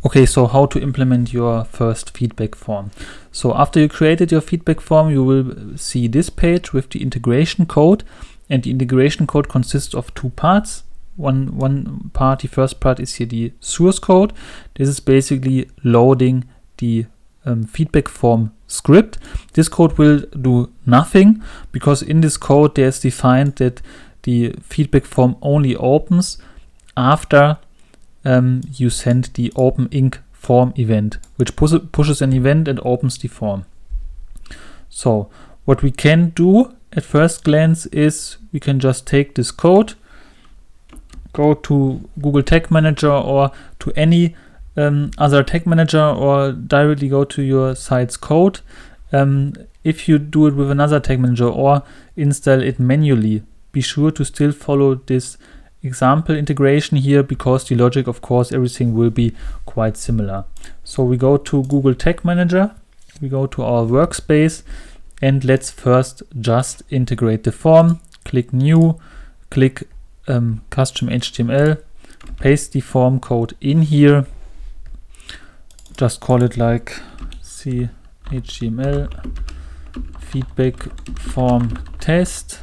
Okay, so how to implement your first feedback form. So after you created your feedback form, you will see this page with the integration code, and the integration code consists of two parts. One part, the first part is here the source code. This is basically loading the feedback form script. This code will do nothing because in this code there's defined that the feedback form only opens after you send the open inc form event, which pushes an event and opens the form. So what we can do at first glance is we can just take this code, go to Google Tag Manager or to any other tag manager, or directly go to your site's code. If you do it with another tag manager or install it manually, be sure to still follow this example integration here, because the logic, of course, everything will be quite similar. So we go to Google Tag Manager, we go to our workspace, and let's first just integrate the form. Click New, click Custom HTML, paste the form code in here, just call it like HTML feedback form test.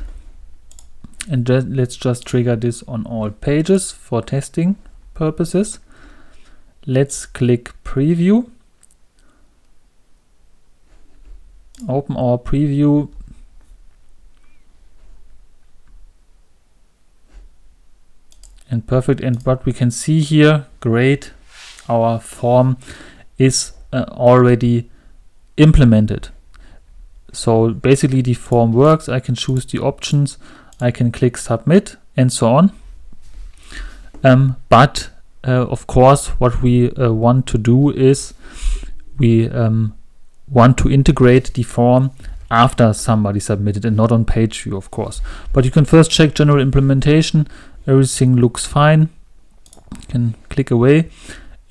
And let's just trigger this on all pages for testing purposes. Let's click preview. Open our preview. And perfect. And what we can see here, great, our form is already implemented. So basically the form works. I can choose the options. I can click submit and so on. But of course, what we want to do is we want to integrate the form after somebody submitted and not on page view, of course. But you can first check general implementation. Everything looks fine. You can click away.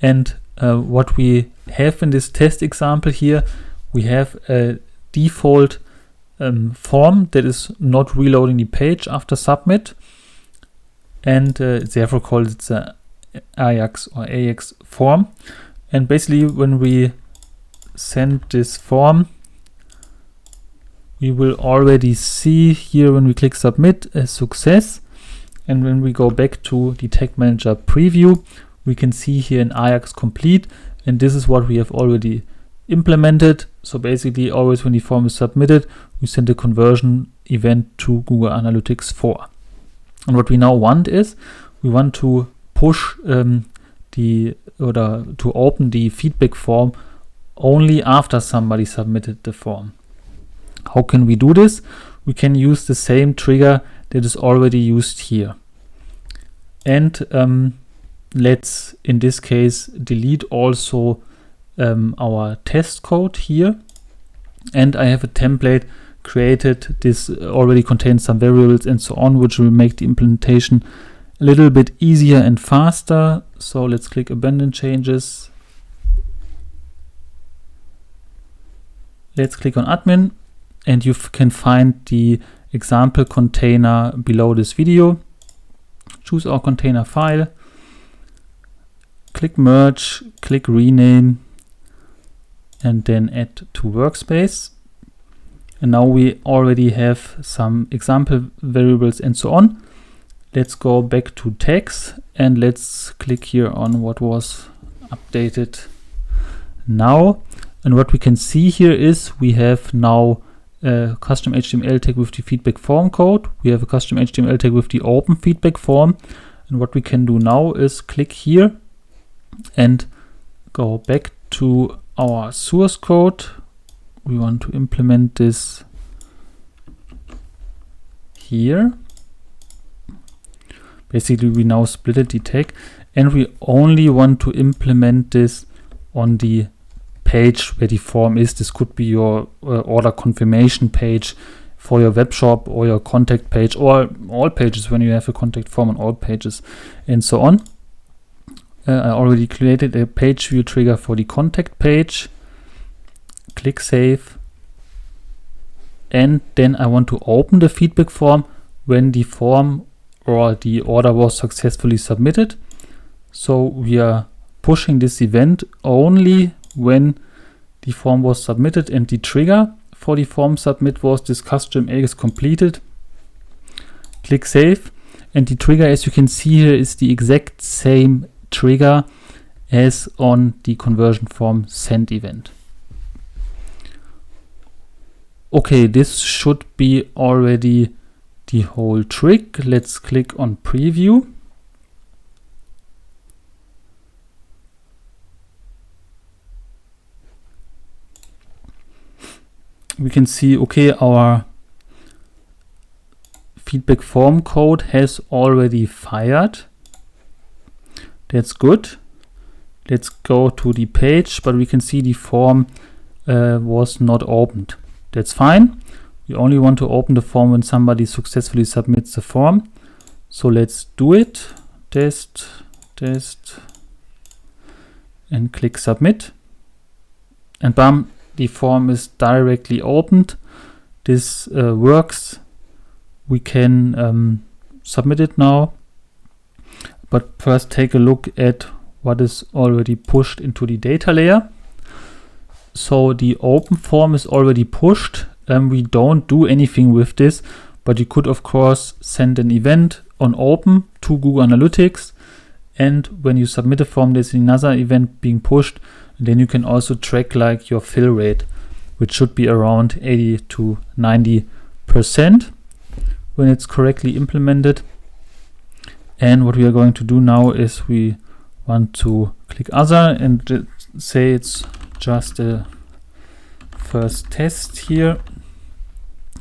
And what we have in this test example here, we have a default form that is not reloading the page after submit, and it's therefore called it's a Ajax or AX form. And basically when we send this form, we will already see here when we click submit a success, and when we go back to the Tag Manager preview, we can see here an Ajax complete, and this is what we have already implemented. So basically always when the form is submitted, we send a conversion event to Google Analytics 4. And what we now want is we want to push to open the feedback form only after somebody submitted the form. How can we do this? We can use the same trigger that is already used here. And let's in this case delete also our test code here. And I have a template created. This already contains some variables and so on, which will make the implementation a little bit easier and faster. So let's click abandon changes. Let's click on admin, and you can find the example container below this video. Choose our container file, click merge, click rename, and then add to workspace. And now we already have some example variables and so on. Let's go back to tags and let's click here on what was updated now. And what we can see here is we have now a custom HTML tag with the feedback form code. We have a custom HTML tag with the open feedback form. And what we can do now is click here and go back to our source code. We want to implement this here. Basically, we now splitted the tag, and we only want to implement this on the page where the form is. This could be your order confirmation page for your web shop, or your contact page, or all pages when you have a contact form on all pages, and so on. I already created a page view trigger for the contact page. Click save. And then I want to open the feedback form when the form or the order was successfully submitted. So we are pushing this event only when the form was submitted and the trigger for the form submit was this custom is completed. Click save, and the trigger, as you can see here, is the exact same trigger as on the conversion form send event. Okay, this should be already the whole trick. Let's click on preview. We can see, okay, our feedback form code has already fired. That's good. Let's go to the page, but we can see the form was not opened. That's fine. We only want to open the form when somebody successfully submits the form. So let's do it. Test, and click submit. And bam, the form is directly opened. This works. We can submit it now. But first take a look at what is already pushed into the data layer. So the open form is already pushed. We don't do anything with this, but you could of course send an event on open to Google Analytics, and when you submit a form, there's another event being pushed. Then you can also track like your fill rate, which should be around 80 to 90% when it's correctly implemented. And what we are going to do now is we want to click other and say it's just a first test here.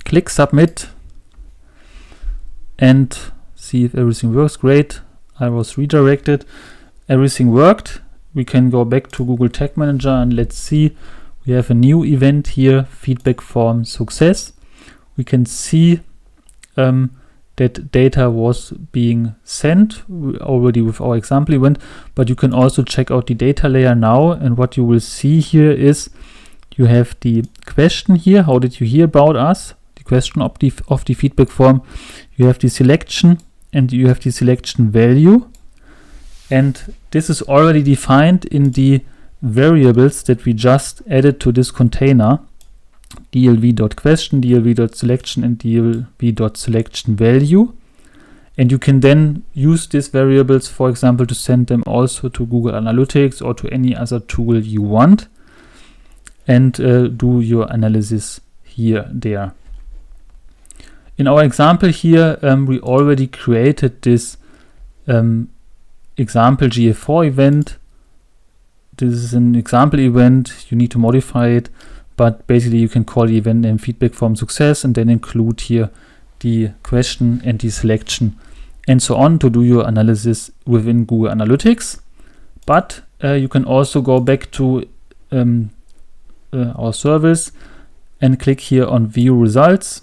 Click submit and see if everything works. Great, I was redirected, everything worked. We can go back to Google Tag Manager and let's see, we have a new event here, feedback form success. We can see that data was being sent already with our example event, but you can also check out the data layer now, and what you will see here is you have the question here, how did you hear about us, the question of the feedback form. You have the selection and you have the selection value, and this is already defined in the variables that we just added to this container, dlv.question, dlv.selection, and dlv.selection value. And you can then use these variables, for example, to send them also to Google Analytics or to any other tool you want, and do your analysis there. In our example here, we already created this example GA4 event. This is an example event. You need to modify it, but basically you can call the event name feedback form success and then include here the question and the selection and so on to do your analysis within Google Analytics. But you can also go back to our service and click here on view results,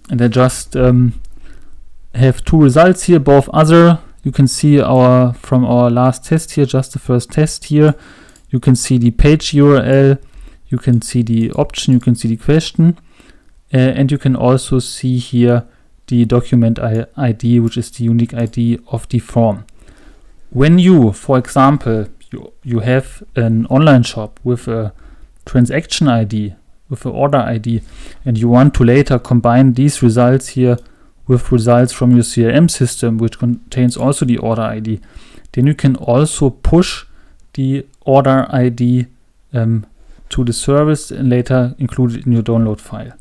and I just have two results here, both other. You can see from our last test here, just the first test here. You can see the page URL, you can see the option, you can see the question, and you can also see here the document ID, which is the unique ID of the form. When you, for example, you have an online shop with a transaction ID, with an order ID, and you want to later combine these results here with results from your CRM system, which contains also the order ID, then you can also push the order ID to the service and later include it in your download file.